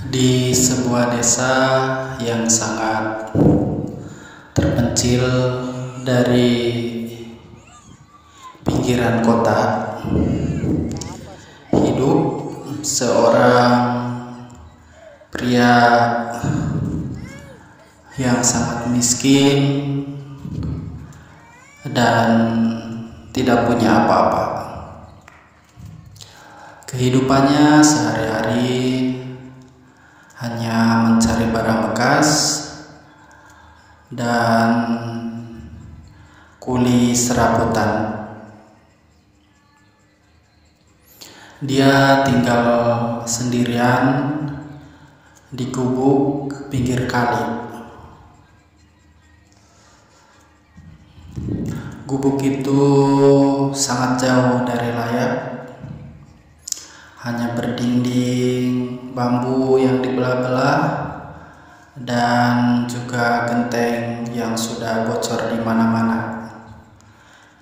Di sebuah desa yang sangat terpencil dari pinggiran kota, hidup seorang pria yang sangat miskin dan tidak punya apa-apa. Kehidupannya sehari-hari hanya mencari barang bekas dan kuli serabutan. Dia tinggal sendirian di gubuk pinggir kali. Gubuk itu sangat jauh dari layak, hanya berdinding bambu yang dibelah-belah dan juga genteng yang sudah bocor di mana-mana,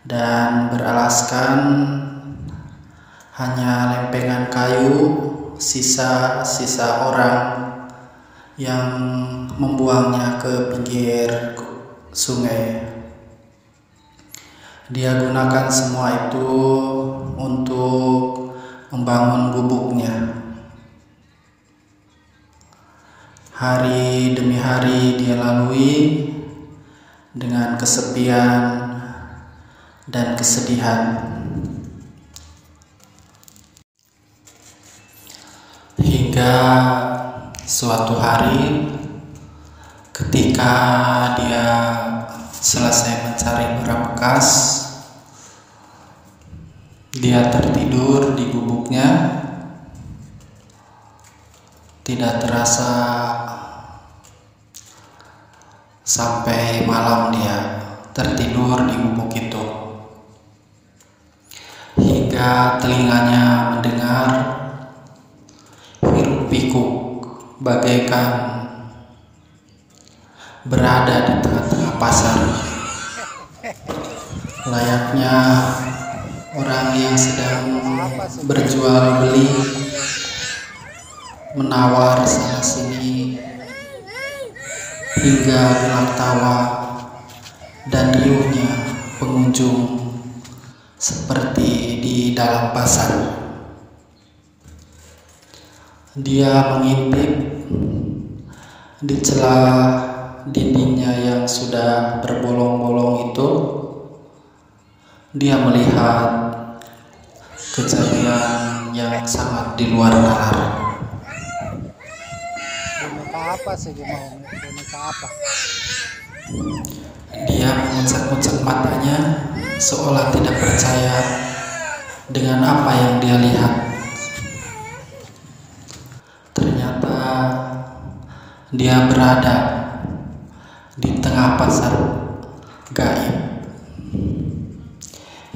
dan beralaskan hanya lempengan kayu sisa-sisa orang yang membuangnya ke pinggir sungai. Dia gunakan semua itu untuk membangun gubuknya. Hari demi hari dia lalui dengan kesepian dan kesedihan, hingga suatu hari ketika dia selesai mencari barang bekas, dia tertidur di gubuknya. Tidak terasa sampai malam dia tertidur di gubuk itu, hingga telinganya mendengar hiruk pikuk bagaikan berada di tengah-tengah pasar, layaknya orang yang sedang berjual beli, menawar sana sini, hingga gelak tawa dan riuhnya pengunjung seperti di dalam pasar. Dia mengintip di celah dindingnya yang sudah berbolong-bolong itu. Dia melihat kejadian yang sangat di luar nalar. Dia mengucek-ucek matanya seolah tidak percaya dengan apa yang dia lihat. Ternyata dia berada di tengah pasar gaib,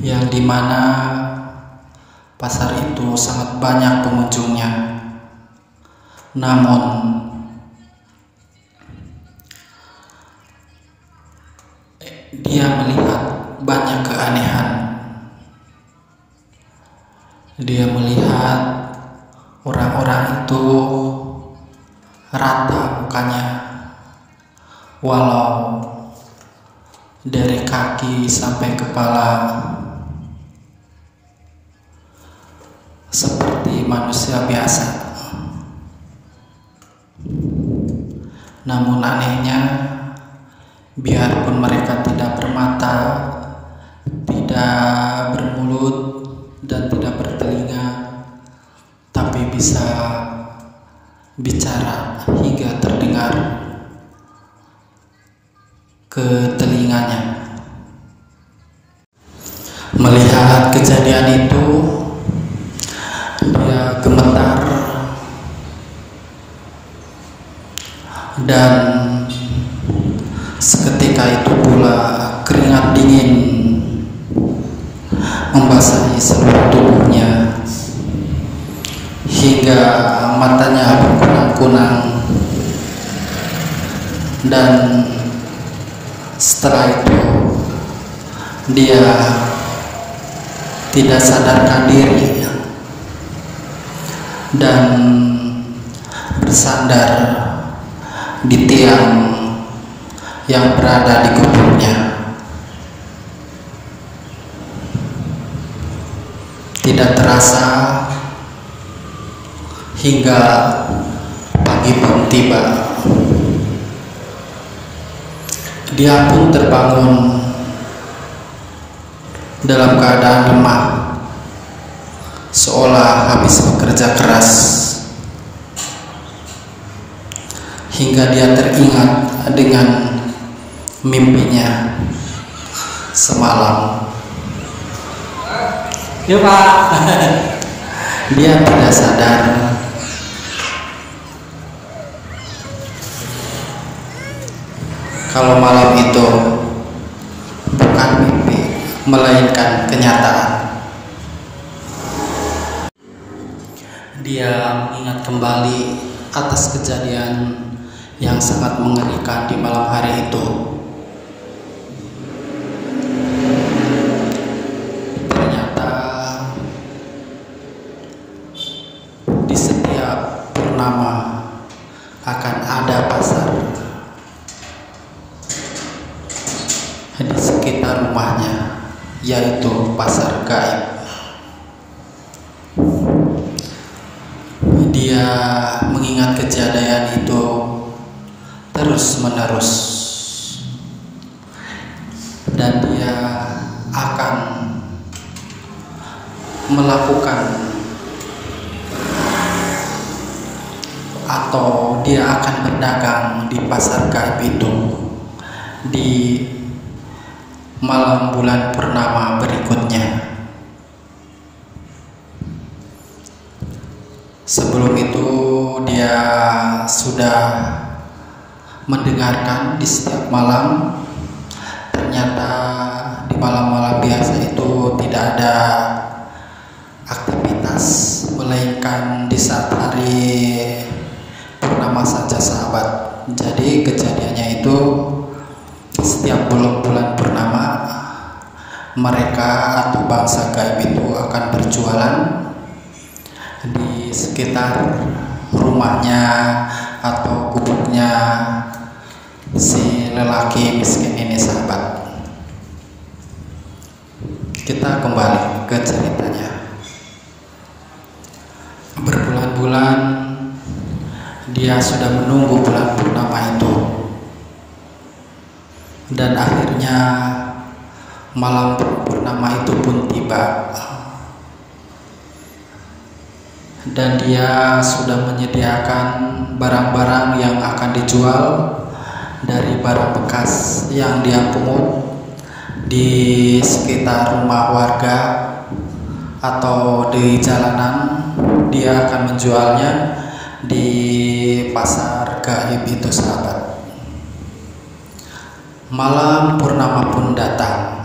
yang dimana pasar itu sangat banyak pengunjungnya. Namun dia melihat banyak keanehan. Dia melihat orang-orang itu rata mukanya, walau dari kaki sampai kepala seperti manusia biasa. Namun anehnya, biarpun mereka tidak bermata, tidak bermulut, dan tidak bertelinga, tapi bisa bicara hingga terdengar ke telinganya. Melihat kejadian itu, dia gemetar dan seketika itu pula keringat dingin membasahi seluruh tubuhnya, hingga matanya berkunang-kunang. Dan setelah itu dia tidak sadarkan diri dan bersandar di tiang yang berada di gubuknya. Tidak terasa hingga pagi pun tiba. Dia pun terbangun dalam keadaan lemah, seolah habis bekerja keras, hingga dia teringat dengan mimpinya semalam. Ya Pak. Dia tidak sadar kalau malam itu bukan mimpi, melainkan kenyataan. Dia mengingat kembali atas kejadian yang sangat mengerikan di malam hari itu. Ternyata di setiap purnama akan ada pasar di sekitar rumahnya, yaitu pasar gaib. Dia mengingat kejadian itu terus-menerus, dan dia akan melakukan atau dia akan berdagang di pasar gaib itu di malam bulan purnama berikutnya. Sebelum itu dia sudah mendengarkan di setiap malam. Ternyata di malam-malam biasa itu tidak ada aktivitas, melainkan di saat hari purnama saja sahabat. Jadi kejadiannya itu setiap bulan purnama mereka atau bangsa gaib itu akan berjualan di sekitar rumahnya atau gubuknya si lelaki miskin ini sahabat. Kita kembali ke ceritanya. Berbulan-bulan dia sudah menunggu bulan purnama itu, dan akhirnya malam purnama itu pun tiba, dan dia sudah menyediakan barang-barang yang akan dijual dari barang bekas yang dia pungut di sekitar rumah warga atau di jalanan. Dia akan menjualnya di pasar gaib itu sahabat. Malam purnama pun datang.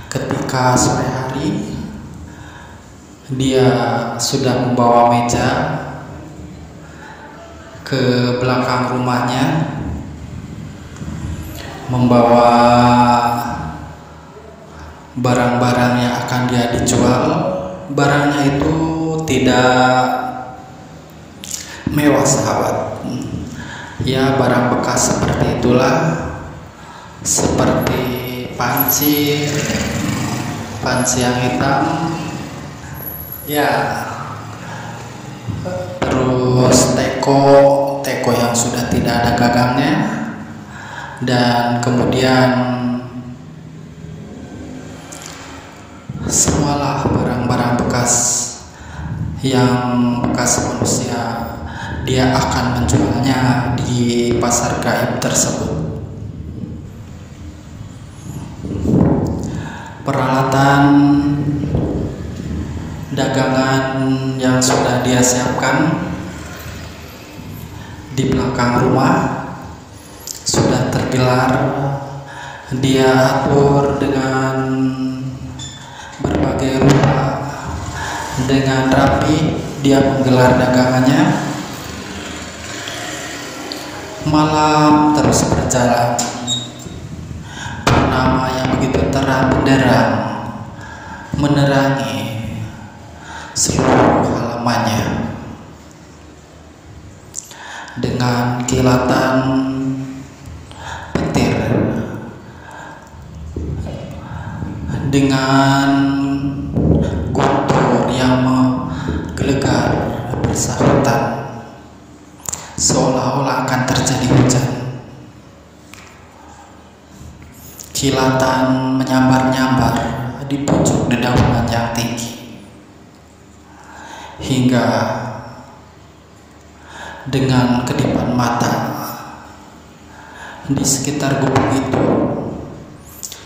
Ketika sore hari, dia sudah membawa meja ke belakang rumahnya, membawa barang-barang yang akan dia dijual. Barangnya itu tidak mewah sahabat, ya barang bekas seperti itulah, seperti panci yang hitam, ya, terus teko yang sudah tidak ada gagangnya, dan kemudian semualah barang-barang bekas yang bekas manusia. Dia akan menjualnya di pasar gaib tersebut. Peralatan dagangan yang sudah dia siapkan di belakang rumah sudah terpilar. Dia atur dengan berbagai rupa, dengan rapi dia menggelar dagangannya. Malam terus berjalan. Purnama yang begitu terang benderang menerangi seluruh halamannya. dengan kilatan petir, dengan guntur yang menggelegar bersahutan, seolah-olah akan terjadi hujan. Kilatan menyambar-nyambar di pucuk dedaunan yang tinggi, hingga dengan kedipan mata di sekitar gubuk itu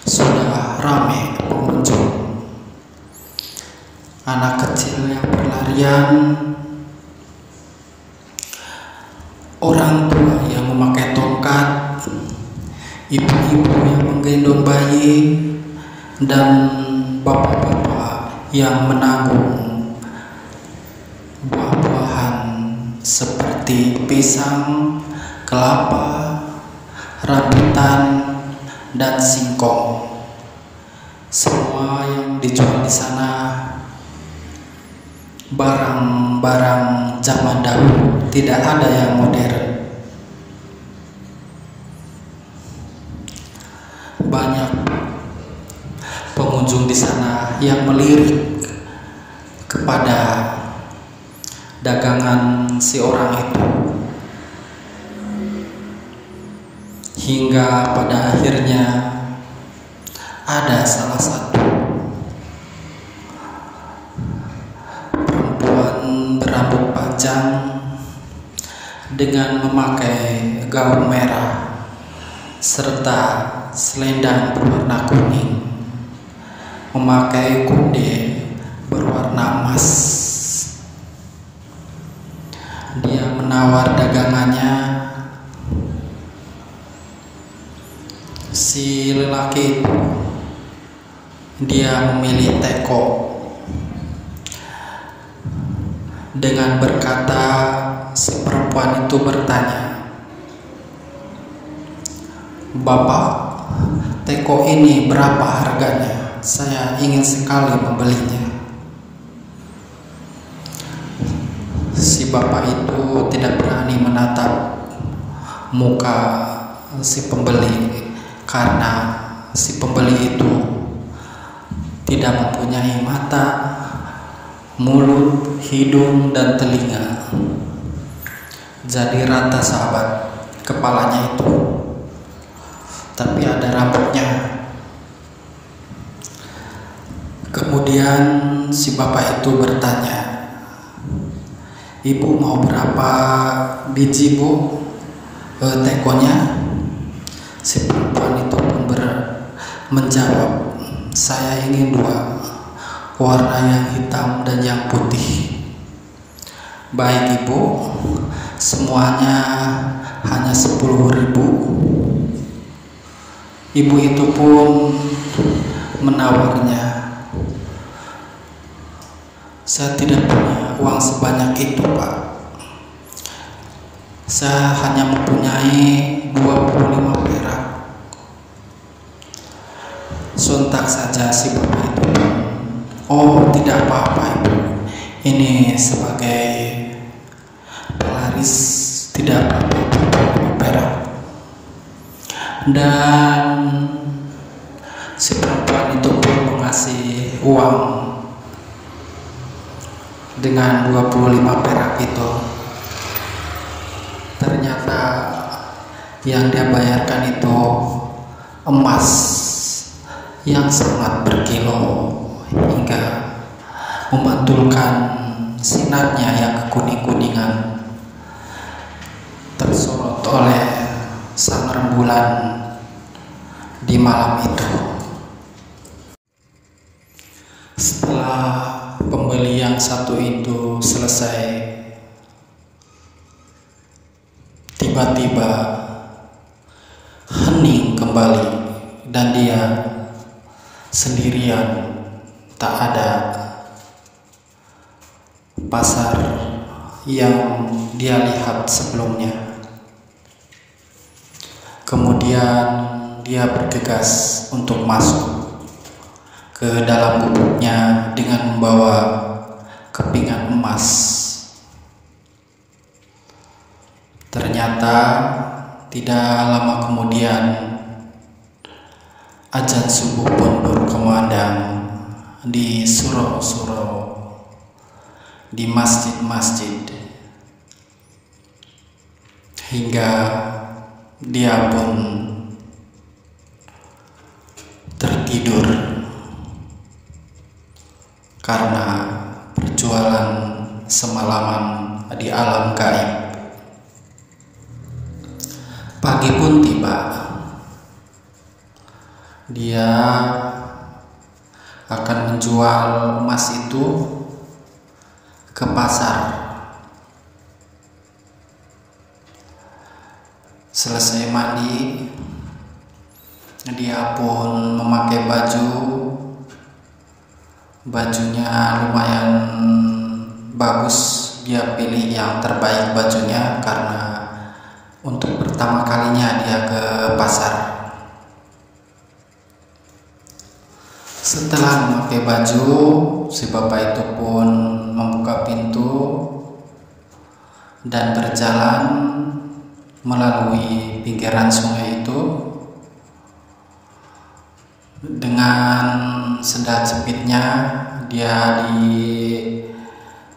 sudah ramai pengunjung. Anak kecil yang berlarian, orang tua yang memakai tongkat, ibu-ibu yang menggendong bayi, dan bapak-bapak yang menanggung buah-buahan seperti pisang, kelapa, rambutan, dan singkong. Semua yang dijual di sana barang-barang zaman dahulu, tidak ada yang modern. Banyak pengunjung di sana yang melirik kepada dagangan si orang itu, hingga pada akhirnya ada salah satu perempuan berambut panjang dengan memakai gaun merah serta selendang berwarna kuning, memakai kunde berwarna emas. Dia menawar dagangannya. Si lelaki itu, dia memilih teko dengan berkata, si perempuan itu bertanya, "Bapak, teko ini berapa harganya? Saya ingin sekali membelinya." Si bapak itu tidak berani menatap muka si pembeli, karena si pembeli itu tidak mempunyai mata, mulut, hidung, dan telinga. Jadi rata sahabat kepalanya itu, tapi ada rambutnya. Kemudian si bapak itu bertanya, "Ibu mau berapa biji, Bu, tekonya?" Si perempuan itu pun menjawab, "Saya ingin 2, warna yang hitam dan yang putih." "Baik Ibu, semuanya hanya 10.000. Ibu itu pun menawarnya. "Saya tidak punya uang sebanyak itu, Pak. Saya hanya mempunyai 25 perak." Sontak saja si bapak itu, "Oh, tidak apa-apa Ibu. Ini sebagai pelaris, tidak apa-apa, 25 perak." Dan si perempuan itu pun mengasih uang dengan 25 perak itu. Ternyata yang dia bayarkan itu emas yang sangat berkilau, hingga memantulkan sinarnya yang kekuning-kuningan, tersorot oleh sang rembulan di malam itu. Setelah pembeli yang satu itu selesai, tiba-tiba hening kembali dan dia sendirian, tak ada pasar yang dia lihat sebelumnya. Kemudian dia bergegas untuk masuk ke dalam gubuknya dengan membawa kepingan emas. Ternyata tidak lama kemudian azan subuh pun berkumandang di surau-surau, di masjid-masjid, hingga dia pun tertidur karena perjualan semalaman di alam gaib. Pagi pun tiba. Dia akan menjual emas itu ke pasar. Selesai mandi, dia pun memakai bajunya lumayan bagus. Dia pilih yang terbaik bajunya karena untuk pertama kalinya dia ke pasar. Setelah memakai baju, si bapak itu pun membuka pintu dan berjalan melalui pinggiran sungai itu dengan sendal jepitnya. Dia di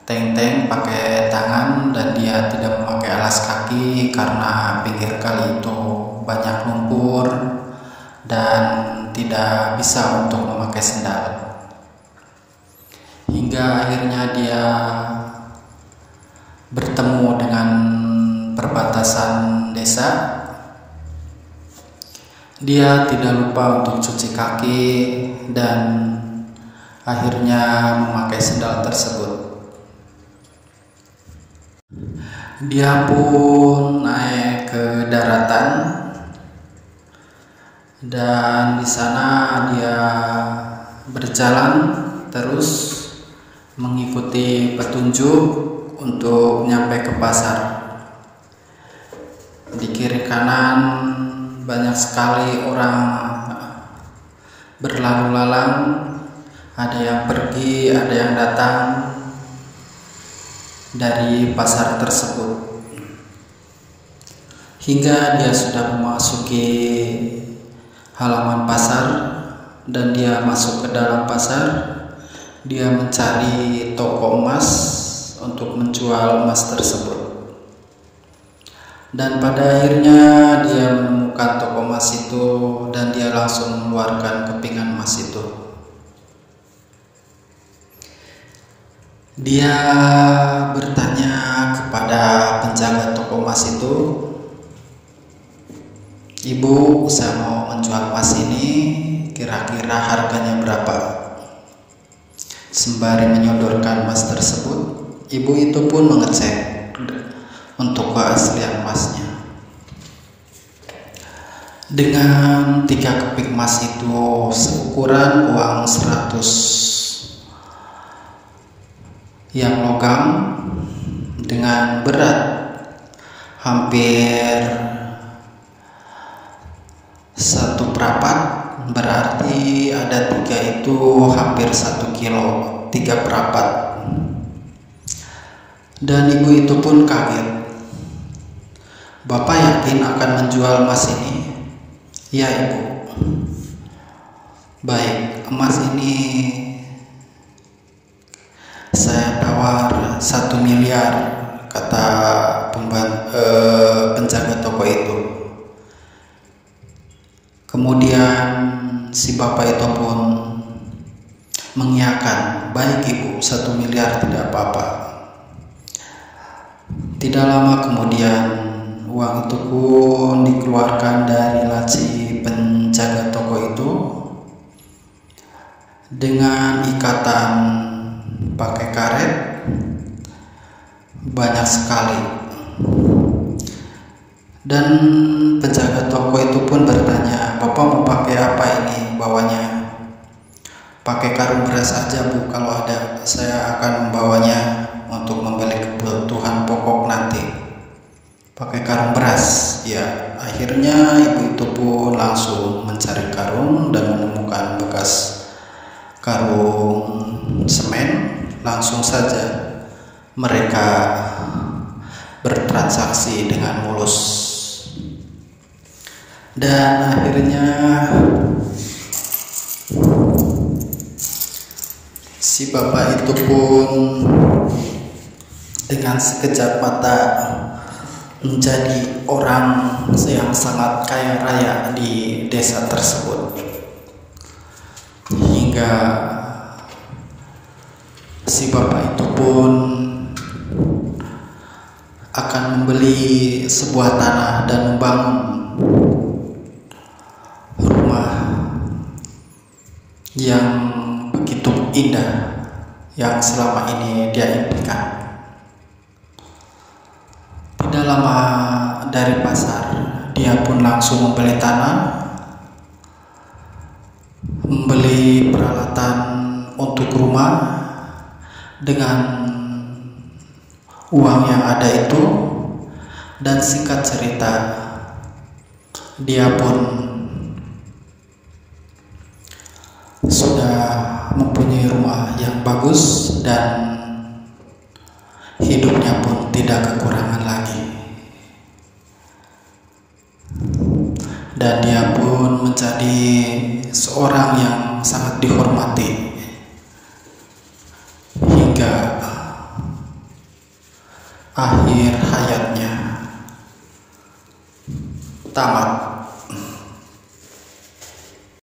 teng-teng pakai tangan dan dia tidak memakai alas kaki karena pinggir kali itu banyak lumpur dan tidak bisa untuk memakai sendal. Hingga akhirnya dia bertemu dengan perbatasan desa. Dia tidak lupa untuk cuci kaki dan akhirnya memakai sendal tersebut. Dia pun naik ke daratan dan di sana dia berjalan terus mengikuti petunjuk untuk nyampe ke pasar. Di kiri kanan banyak sekali orang berlalu lalang, ada yang pergi, ada yang datang dari pasar tersebut. Hingga dia sudah memasuki halaman pasar dan dia masuk ke dalam pasar. Dia mencari toko emas untuk menjual emas tersebut. Dan pada akhirnya dia menemukan toko emas itu dan dia langsung mengeluarkan kepingan emas itu. Dia bertanya kepada penjaga toko emas itu, "Ibu, saya mau menjual emas ini, kira-kira harganya berapa?" Sembari menyodorkan emas tersebut, ibu itu pun mengecek untuk keaslian emasnya. Dengan 3 keping emas itu seukuran uang 100 yang logam dengan berat hampir 1/4, berarti ada 3 itu hampir 1 kilo, 3/4. Dan ibu itu pun kaget. "Bapak yakin akan menjual emas ini?" "Ya, Ibu." "Baik, emas ini saya tawar 1 miliar, kata penjaga toko itu. Kemudian si bapak itu pun mengiyakan, "Baik Ibu, 1 miliar tidak apa-apa." Tidak lama kemudian uang itu pun dikeluarkan dari laci penjaga toko itu dengan ikatan pakai karet banyak sekali. Dan penjaga toko itu pun bertanya, "Bapak mau pakai apa ini bawanya?" "Pakai karung beras aja Bu, kalau ada saya akan membawanya untuk membeli kebutuhan pokok nanti." "Pakai karung beras?" "Ya." Akhirnya ibu itu pun langsung mencari karung dan menemukan bekas karung semen. Langsung saja mereka bertransaksi dengan mulus. Dan akhirnya si bapak itu pun dengan sekejap mata menjadi orang yang sangat kaya raya di desa tersebut, hingga si bapak itu pun akan membeli sebuah tanah dan membangun rumah yang begitu indah yang selama ini dia impikan. Tidak lama dari pasar, dia pun langsung membeli tanah, membeli peralatan untuk rumah dengan uang yang ada itu, dan singkat cerita dia pun sudah mempunyai rumah yang bagus dan hidupnya pun tidak kekurangan lagi. Dan dia pun menjadi seorang yang sangat dihormati hingga akhir hayatnya. Tamat.